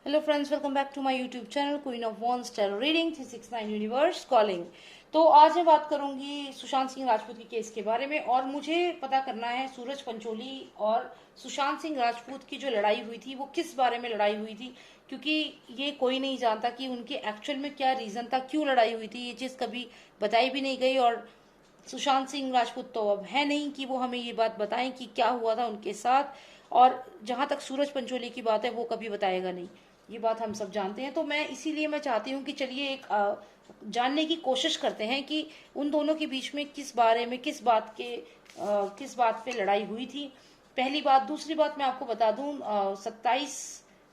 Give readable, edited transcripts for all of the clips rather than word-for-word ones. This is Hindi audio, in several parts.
Hello friends, welcome back to my YouTube channel queen of wands tarot reading 369 universe calling. तो आज मैं बात करूंगी सुशांत सिंह राजपूत की केस के बारे में। और मुझे पता करना है सूरज पंचोली और सुशांत सिंह राजपूत की जो लड़ाई हुई थी वो किस बारे में लड़ाई हुई थी, क्योंकि ये कोई नहीं जानता कि उनके एक्चुअल में क्या रीजन था, क्यों लड़ाई हुई थी। ये चीज कभी बताई भी नहीं गई और सुशांत सिंह राजपूत तो अब है नहीं कि वो हमें ये बात बताएं कि क्या हुआ था उनके साथ। और जहां तक सूरज पंचोली की बात है वो कभी बताएगा नहीं, ये बात हम सब जानते हैं। तो मैं इसीलिए मैं चाहती हूँ कि चलिए एक जानने की कोशिश करते हैं कि उन दोनों के बीच में किस बारे में किस बात पे लड़ाई हुई थी। पहली बात। दूसरी बात मैं आपको बता दूं, 27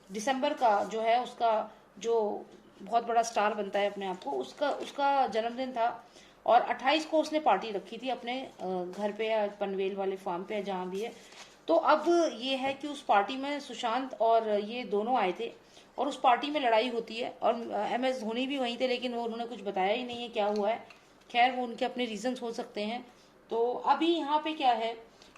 दिसंबर का जो है उसका जो बहुत बड़ा स्टार बनता है अपने आप को, उसका उसका जन्मदिन था। और 28 को उसने पार्टी रखी थी अपने घर पे या पनवेल वाले फार्म पे, जहाँ भी है। तो अब ये है कि उस पार्टी में सुशांत और ये दोनों आए थे और उस पार्टी में लड़ाई होती है। और MS धोनी भी वहीं थे, लेकिन वो उन्होंने कुछ बताया ही नहीं है क्या हुआ है। खैर, वो उनके अपने रीजंस हो सकते हैं। तो अभी यहाँ पे क्या है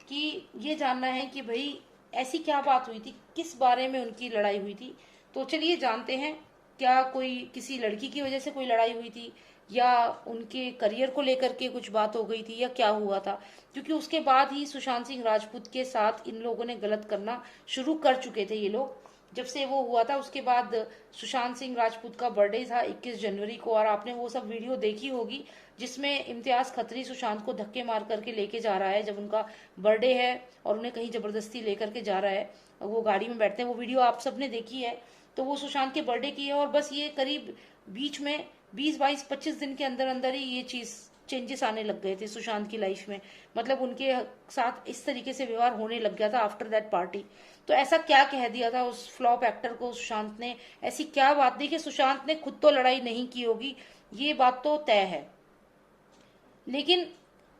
कि ये जानना है कि भाई ऐसी क्या बात हुई थी, किस बारे में उनकी लड़ाई हुई थी। तो चलिए जानते हैं। क्या कोई किसी लड़की की वजह से कोई लड़ाई हुई थी, या उनके करियर को लेकर के कुछ बात हो गई थी, या क्या हुआ था। क्योंकि उसके बाद ही सुशांत सिंह राजपूत के साथ इन लोगों ने गलत करना शुरू कर चुके थे ये लोग। जब से वो हुआ था उसके बाद सुशांत सिंह राजपूत का बर्थडे था 21 जनवरी को, और आपने वो सब वीडियो देखी होगी जिसमें इम्तियाज खत्री सुशांत को धक्के मार करके लेके जा रहा है जब उनका बर्थडे है, और उन्हें कहीं जबरदस्ती लेकर के जा रहा है। वो गाड़ी में बैठते हैं, वो वीडियो आप सबने देखी है। तो वो सुशांत के बर्थडे की है, और बस ये करीब बीच में 20 22 25 दिन के अंदर अंदर ही ये चीज चेंजेस आने लग गए थे सुशांत की लाइफ में। मतलब उनके साथ इस तरीके से व्यवहार होने लग गया था आफ्टर दैट पार्टी। तो ऐसा क्या कह दिया था उस फ्लॉप एक्टर को सुशांत ने, ऐसी क्या बात। देखिए, सुशांत ने खुद तो लड़ाई नहीं की होगी, ये बात तो तय है, लेकिन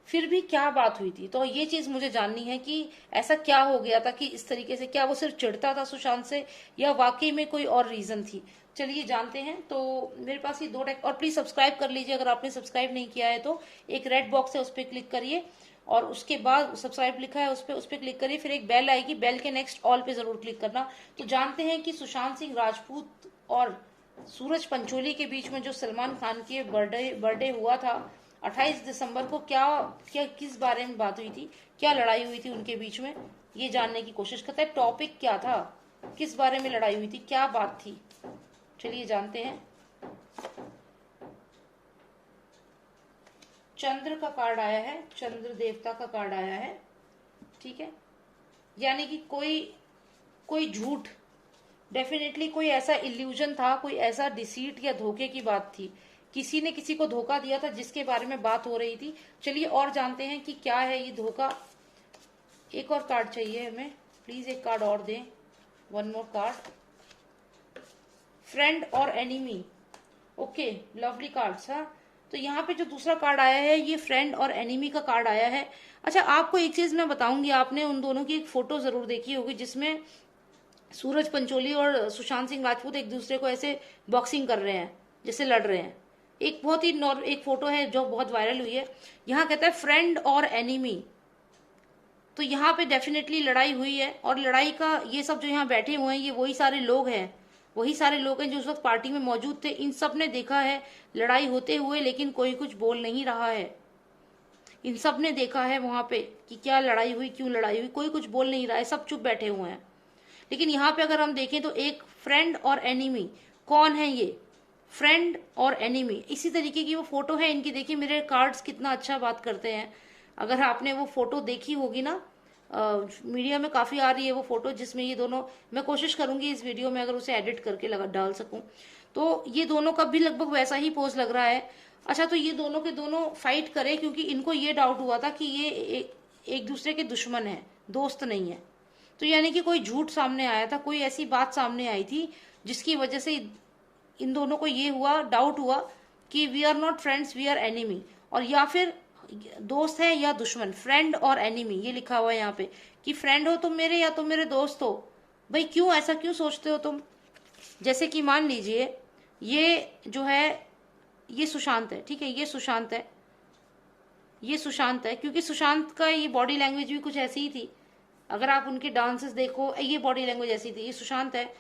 फिर भी क्या बात हुई थी, तो ये चीज मुझे जाननी है कि ऐसा क्या हो गया था कि इस तरीके से। क्या वो सिर्फ चिढ़ता था सुशांत से, या वाकई में कोई और रीजन थी। चलिए जानते हैं। तो मेरे पास ये दो टेक, और प्लीज सब्सक्राइब कर लीजिए अगर आपने सब्सक्राइब नहीं किया है तो। एक रेड बॉक्स है, उस पर क्लिक करिए, और उसके बाद सब्सक्राइब लिखा है उस पर क्लिक करिए। फिर एक बेल आएगी, बेल के नेक्स्ट ऑल पे जरूर क्लिक करना। तो जानते हैं कि सुशांत सिंह राजपूत और सूरज पंचोली के बीच में जो सलमान खान के बर्थडे हुआ था 28 दिसंबर को, क्या क्या किस बारे में बात हुई थी, क्या लड़ाई हुई थी उनके बीच में, ये जानने की कोशिश करते हैं। टॉपिक क्या था, किस बारे में लड़ाई हुई थी, क्या बात थी, चलिए जानते हैं। चंद्र का कार्ड आया है, चंद्र देवता का कार्ड आया है, ठीक है। यानी कि कोई कोई झूठ, डेफिनेटली कोई ऐसा इल्यूजन था, कोई ऐसा डिसीट या धोखे की बात थी। किसी ने किसी को धोखा दिया था जिसके बारे में बात हो रही थी। चलिए और जानते हैं कि क्या है ये धोखा। एक और कार्ड चाहिए हमें, प्लीज एक कार्ड और दें, वन मोर कार्ड। फ्रेंड और एनिमी, ओके, लवली कार्ड्स। हाँ, तो यहाँ पे जो दूसरा कार्ड आया है ये फ्रेंड और एनिमी का कार्ड आया है। अच्छा, आपको एक चीज मैं बताऊंगी, आपने उन दोनों की एक फोटो जरूर देखी होगी जिसमें सूरज पंचोली और सुशांत सिंह राजपूत एक दूसरे को ऐसे बॉक्सिंग कर रहे हैं, जैसे लड़ रहे हैं। एक बहुत ही एक फोटो है जो बहुत वायरल हुई है। यहाँ कहता है फ्रेंड और एनिमी, तो यहाँ पे डेफिनेटली लड़ाई हुई है। और लड़ाई का ये सब जो यहाँ बैठे हुए हैं ये वही सारे लोग हैं, वही सारे लोग हैं जो उस वक्त पार्टी में मौजूद थे। इन सब ने देखा है लड़ाई होते हुए, लेकिन कोई कुछ बोल नहीं रहा है। इन सब ने देखा है वहां पे कि क्या लड़ाई हुई, क्यों लड़ाई हुई, कोई कुछ बोल नहीं रहा है, सब चुप बैठे हुए हैं। लेकिन यहाँ पे अगर हम देखें तो एक फ्रेंड और एनिमी, कौन है ये फ्रेंड और एनिमी, इसी तरीके की वो फोटो है इनकी। देखिए मेरे कार्ड्स कितना अच्छा बात करते हैं। अगर आपने वो फोटो देखी होगी ना, मीडिया में काफी आ रही है वो फोटो जिसमें ये दोनों, मैं कोशिश करूंगी इस वीडियो में अगर उसे एडिट करके लगा डाल सकूं, तो ये दोनों का भी लगभग वैसा ही पोज लग रहा है। अच्छा, तो ये दोनों के दोनों फाइट करे क्योंकि इनको ये डाउट हुआ था कि ये एक दूसरे के दुश्मन है, दोस्त नहीं है। तो यानी कि कोई झूठ सामने आया था, कोई ऐसी बात सामने आई थी जिसकी वजह से इन दोनों को ये हुआ, डाउट हुआ कि we are not friends, we are enemy. और या फिर दोस्त है या दुश्मन, फ्रेंड और एनिमी ये लिखा हुआ है यहाँ पे कि फ्रेंड हो तुम मेरे या तुम मेरे दोस्त हो। भाई क्यों ऐसा क्यों सोचते हो तुम। जैसे कि मान लीजिए ये जो है ये सुशांत है, ठीक है, ये सुशांत है, ये सुशांत है, क्योंकि सुशांत का ये बॉडी लैंग्वेज भी कुछ ऐसी ही थी। अगर आप उनके डांसेस देखो, ये बॉडी लैंग्वेज ऐसी थी, ये सुशांत है।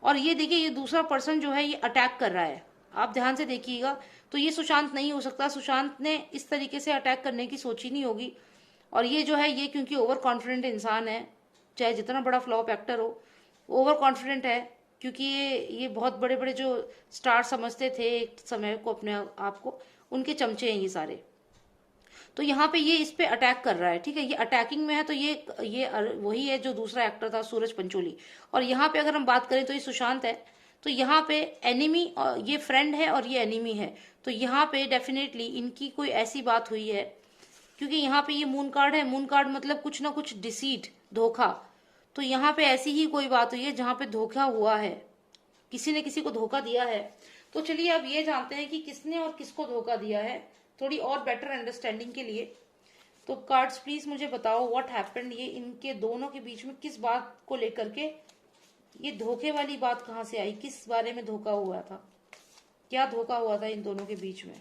और ये देखिए ये दूसरा पर्सन जो है ये अटैक कर रहा है, आप ध्यान से देखिएगा। तो ये सुशांत नहीं हो सकता, सुशांत ने इस तरीके से अटैक करने की सोची नहीं होगी। और ये जो है ये क्योंकि ओवर कॉन्फिडेंट इंसान है, चाहे जितना बड़ा फ्लॉप एक्टर हो, ओवर कॉन्फिडेंट है, क्योंकि ये बहुत बड़े बड़े जो स्टार समझते थे एक समय को अपने आप को, उनके चमचे हैं ये सारे। तो यहाँ पे ये इस पे अटैक कर रहा है, ठीक है, ये अटैकिंग में है। तो ये वही है जो दूसरा एक्टर था सूरज पंचोली। और यहाँ पे अगर हम बात करें तो ये सुशांत है। तो यहाँ पे एनिमी, ये फ्रेंड है और ये एनिमी है। तो यहाँ पे डेफिनेटली इनकी कोई ऐसी बात हुई है, क्योंकि यहाँ पे ये मून कार्ड है, मून कार्ड मतलब कुछ ना कुछ डिसीट, धोखा। तो यहाँ पे ऐसी ही कोई बात हुई है जहाँ पे धोखा हुआ है, किसी ने किसी को धोखा दिया है। तो चलिए अब ये जानते हैं कि किसने और किसको धोखा दिया है, थोड़ी और बेटर अंडरस्टैंडिंग के लिए। तो कार्ड्स प्लीज मुझे बताओ व्हाट हैपेंड, ये इनके दोनों के बीच में किस बात को लेकर के, ये धोखे वाली बात कहाँ से आई, किस बारे में धोखा हुआ था, क्या धोखा हुआ था इन दोनों के बीच में,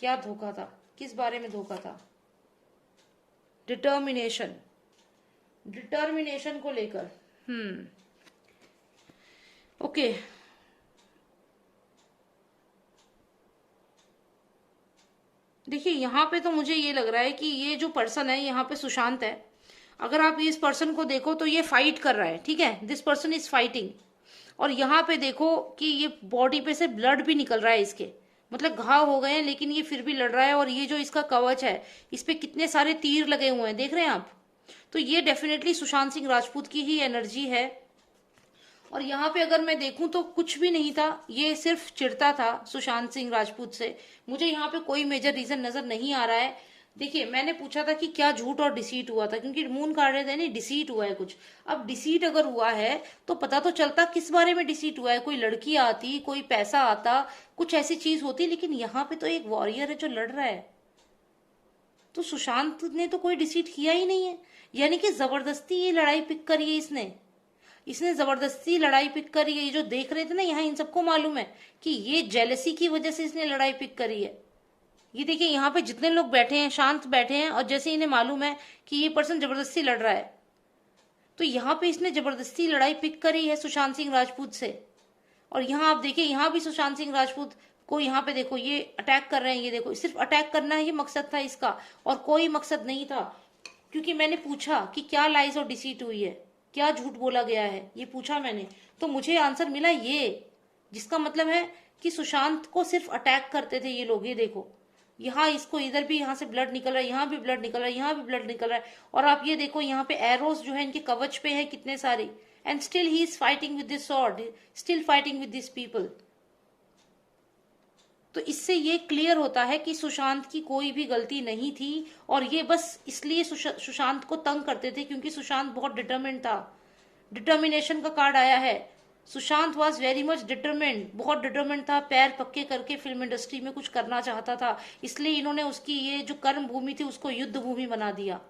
क्या धोखा था, किस बारे में धोखा था। डिटर्मिनेशन, डिटर्मिनेशन को लेकर। ओके, देखिए यहाँ पे तो मुझे ये लग रहा है कि ये जो पर्सन है यहाँ पे सुशांत है। अगर आप इस पर्सन को देखो तो ये फाइट कर रहा है, ठीक है, दिस पर्सन इज फाइटिंग। और यहाँ पे देखो कि ये बॉडी पे से ब्लड भी निकल रहा है इसके, मतलब घाव हो गए हैं, लेकिन ये फिर भी लड़ रहा है। और ये जो इसका कवच है इस पे कितने सारे तीर लगे हुए हैं, देख रहे हैं आप। तो ये डेफिनेटली सुशांत सिंह राजपूत की ही एनर्जी है। और यहाँ पे अगर मैं देखूं तो कुछ भी नहीं था, ये सिर्फ चिढ़ता था सुशांत सिंह राजपूत से। मुझे यहाँ पे कोई मेजर रीजन नजर नहीं आ रहा है। देखिए मैंने पूछा था कि क्या झूठ और डिसीट हुआ था, क्योंकि मून कार्ड है नहीं, डिसीट हुआ है कुछ। अब डिसीट अगर हुआ है तो पता तो चलता किस बारे में डिसीट हुआ है, कोई लड़की आती, कोई पैसा आता, कुछ ऐसी चीज होती। लेकिन यहाँ पे तो एक वॉरियर है जो लड़ रहा है, तो सुशांत ने तो कोई डिसीट किया ही नहीं है। यानी कि जबरदस्ती ये लड़ाई पिक करी है इसने जबरदस्ती लड़ाई पिक करी है। ये जो देख रहे थे ना यहाँ, इन सबको मालूम है कि ये जेलसी की वजह से इसने लड़ाई पिक करी है। ये देखिए यहाँ पे जितने लोग बैठे हैं शांत बैठे हैं, और जैसे इन्हें मालूम है कि ये पर्सन जबरदस्ती लड़ रहा है, तो यहाँ पे इसने जबरदस्ती लड़ाई पिक करी है सुशांत सिंह राजपूत से। और यहाँ आप देखिए यहाँ भी सुशांत सिंह राजपूत को यहाँ पे देखो ये अटैक कर रहे हैं। ये देखो सिर्फ अटैक करना ही मकसद था इसका, और कोई मकसद नहीं था। क्योंकि मैंने पूछा कि क्या लाइज और डिसीट हुई है, क्या झूठ बोला गया है, ये पूछा मैंने, तो मुझे आंसर मिला ये, जिसका मतलब है कि सुशांत को सिर्फ अटैक करते थे ये लोग। ये देखो यहाँ इसको इधर भी यहाँ से ब्लड निकल रहा है, यहाँ भी ब्लड निकल रहा है, यहाँ भी ब्लड निकल रहा है। और आप ये देखो यहाँ पे एरोस जो है इनके कवच पे है कितने सारे, and still he is fighting with this sword, still fighting with this people. तो इससे ये क्लियर होता है कि सुशांत की कोई भी गलती नहीं थी, और ये बस इसलिए सुशांत को तंग करते थे क्योंकि सुशांत बहुत डिटरमिन्ड था। डिटर्मिनेशन का कार्ड आया है, Sushant was very much determined, बहुत डिटरमिन्ड था, पैर पक्के करके फिल्म इंडस्ट्री में कुछ करना चाहता था। इसलिए इन्होंने उसकी ये जो कर्म भूमि थी उसको युद्ध भूमि बना दिया।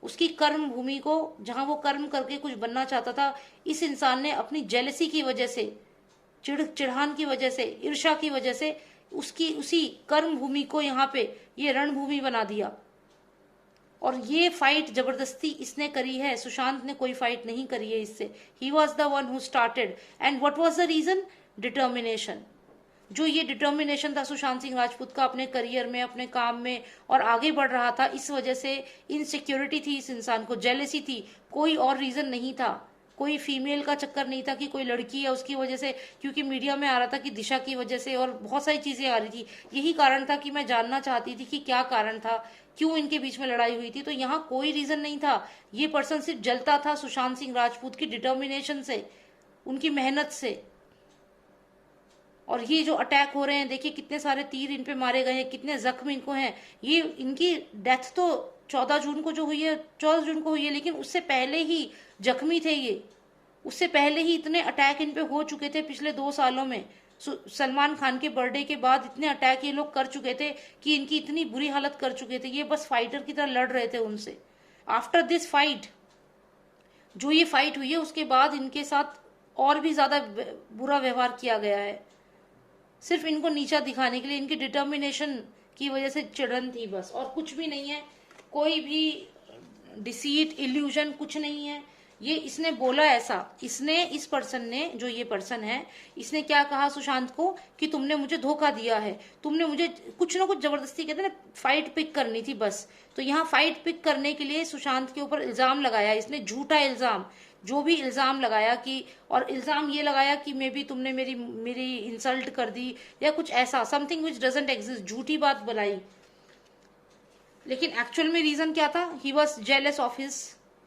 उसकी कर्म भूमि को, जहां वो कर्म करके कुछ बनना चाहता था, इस इंसान ने अपनी जेलसी की वजह से, चिढ़ान की वजह से, ईर्ष्या की वजह से उसकी उसी कर्म भूमि को यहाँ पे ये रणभूमि बना दिया। और ये फाइट जबरदस्ती इसने करी है, सुशांत ने कोई फाइट नहीं करी है इससे। He was the one who started, and what was the reason, determination. जो ये डिटर्मिनेशन था सुशांत सिंह राजपूत का अपने करियर में, अपने काम में, और आगे बढ़ रहा था, इस वजह से इनसिक्योरिटी थी इस इंसान को, जेलेसी थी, कोई और रीजन नहीं था। कोई फीमेल का चक्कर नहीं था कि कोई लड़की है उसकी वजह से, क्योंकि मीडिया में आ रहा था कि दिशा की वजह से, और बहुत सारी चीजें आ रही थी। यही कारण था कि मैं जानना चाहती थी कि क्या कारण था, क्यों इनके बीच में लड़ाई हुई थी। तो यहाँ कोई रीजन नहीं था, ये पर्सन सिर्फ जलता था सुशांत सिंह राजपूत की डिटर्मिनेशन से, उनकी मेहनत से। और ये जो अटैक हो रहे हैं, देखिए कितने सारे तीर इन पे मारे गए हैं, कितने जख्म इनको हैं। ये इनकी डेथ तो 14 जून को जो हुई है, 14 जून को हुई है, लेकिन उससे पहले ही जख्मी थे ये, उससे पहले ही इतने अटैक इन पे हो चुके थे पिछले 2 सालों में। सलमान खान के बर्थडे के बाद इतने अटैक ये लोग कर चुके थे कि इनकी इतनी बुरी हालत कर चुके थे। ये बस फाइटर की तरह लड़ रहे थे उनसे। आफ्टर दिस फाइट, जो ये फाइट हुई है उसके बाद इनके साथ और भी ज्यादा बुरा व्यवहार किया गया है, सिर्फ इनको नीचा दिखाने के लिए। इनकी डिटर्मिनेशन की वजह से चिढ़न थी बस, और कुछ भी नहीं है। कोई भी डिसीट, इल्यूजन कुछ नहीं है। ये इसने बोला ऐसा, इसने, इस पर्सन ने, जो ये पर्सन है, इसने क्या कहा सुशांत को कि तुमने मुझे धोखा दिया है, तुमने मुझे कुछ ना कुछ जबरदस्ती, कहते ना फाइट पिक करनी थी बस। तो यहाँ फाइट पिक करने के लिए सुशांत के ऊपर इल्जाम लगाया इसने, झूठा इल्जाम, जो भी इल्जाम लगाया कि, और इल्जाम ये लगाया कि मे बी तुमने मेरी मेरी इंसल्ट कर दी या कुछ ऐसा, समथिंग विच डजंट एग्जिस्ट, झूठी बात बनाई। लेकिन एक्चुअल में रीजन क्या था? He was jealous of his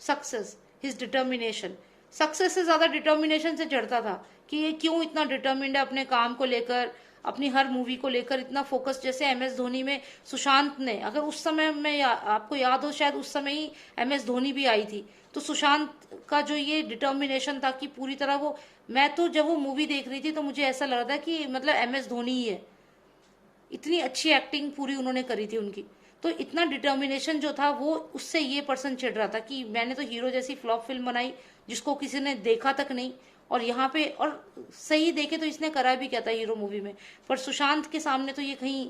success, his determination. Success से ज्यादा डिटर्मिनेशन से चढ़ता था कि ये क्यों इतना डिटर्मिंड है अपने काम को लेकर, अपनी हर मूवी को लेकर इतना फोकस। जैसे MS धोनी में सुशांत ने, अगर उस समय में आपको याद हो, शायद उस समय ही MS धोनी भी आई थी, तो सुशांत का जो ये डिटर्मिनेशन था कि पूरी तरह वो, मैं तो जब वो मूवी देख रही थी तो मुझे ऐसा लग रहा था कि मतलब MS धोनी ही है, इतनी अच्छी एक्टिंग पूरी उन्होंने करी थी उनकी। तो इतना डिटर्मिनेशन जो था वो, उससे ये पर्सन चिढ़ रहा था कि मैंने तो हीरो जैसी फ्लॉप फिल्म बनाई जिसको किसी ने देखा तक नहीं, और यहाँ पे, और सही देखे तो इसने करा भी क्या था हीरो मूवी में, पर सुशांत के सामने तो ये कहीं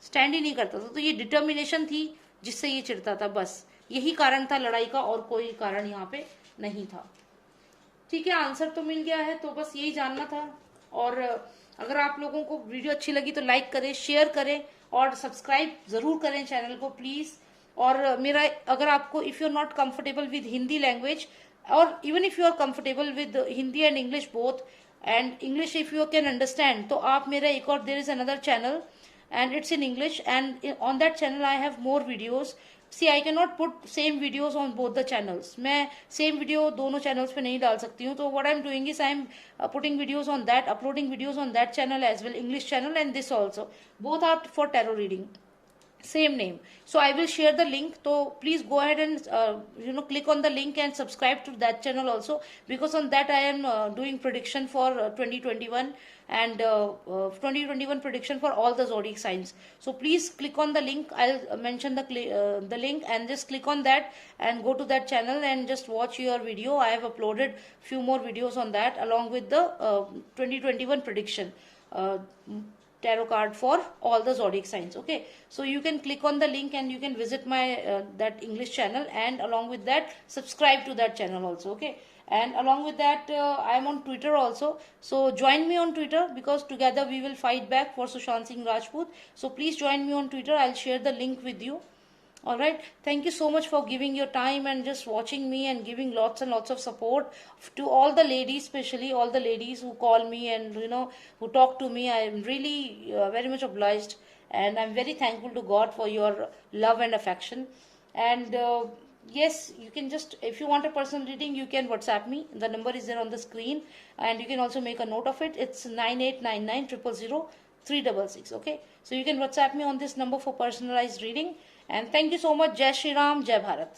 स्टैंड ही नहीं करता था। तो ये डिटर्मिनेशन थी जिससे ये चिढ़ता था, बस यही कारण था लड़ाई का, और कोई कारण यहाँ पे नहीं था। ठीक है, आंसर तो मिल गया है, तो बस यही जानना था। और अगर आप लोगों को वीडियो अच्छी लगी तो लाइक करें, शेयर करें और सब्सक्राइब जरूर करें चैनल को प्लीज। और मेरा, अगर आपको, if you are not comfortable with Hindi language, और even if you are comfortable with Hindi and English both, and English if you can understand, तो आप मेरा एक और, there is another channel and it's in English, and on that channel I have more videos. See, I cannot put same videos on both the channels. मैं same video दोनों channels पे नहीं डाल सकती हूँ, तो what I'm doing is I'm putting videos on that, uploading videos on that channel as well, English channel, and this also. Both are for tarot reading. Same name. So I will share the link, so please go ahead and click on the link and subscribe to that channel also, because on that I am doing prediction for 2021 and 2021 prediction for all the zodiac signs. So please click on the link, I'll mention the link, and just click on that and go to that channel and just watch your video. I have uploaded few more videos on that along with the 2021 prediction tarot card for all the zodiac signs. Okay, so you can click on the link and you can visit my that English channel, and along with that subscribe to that channel also. Okay, and along with that I am on Twitter also, so join me on Twitter, because together we will fight back for Sushant Singh Rajput. So please join me on Twitter, I'll share the link with you. All right, thank you so much for giving your time and just watching me and giving lots and lots of support to all the ladies, especially all the ladies who call me and who talk to me. I am really very much obliged, and I'm very thankful to God for your love and affection. And yes, you can just, if you want a personal reading, you can WhatsApp me. The number is there on the screen, and you can also make a note of it. It's 9899000366. Okay, so you can WhatsApp me on this number for personalized reading. And thank you so much. Jai Shri Ram, Jai Bharat.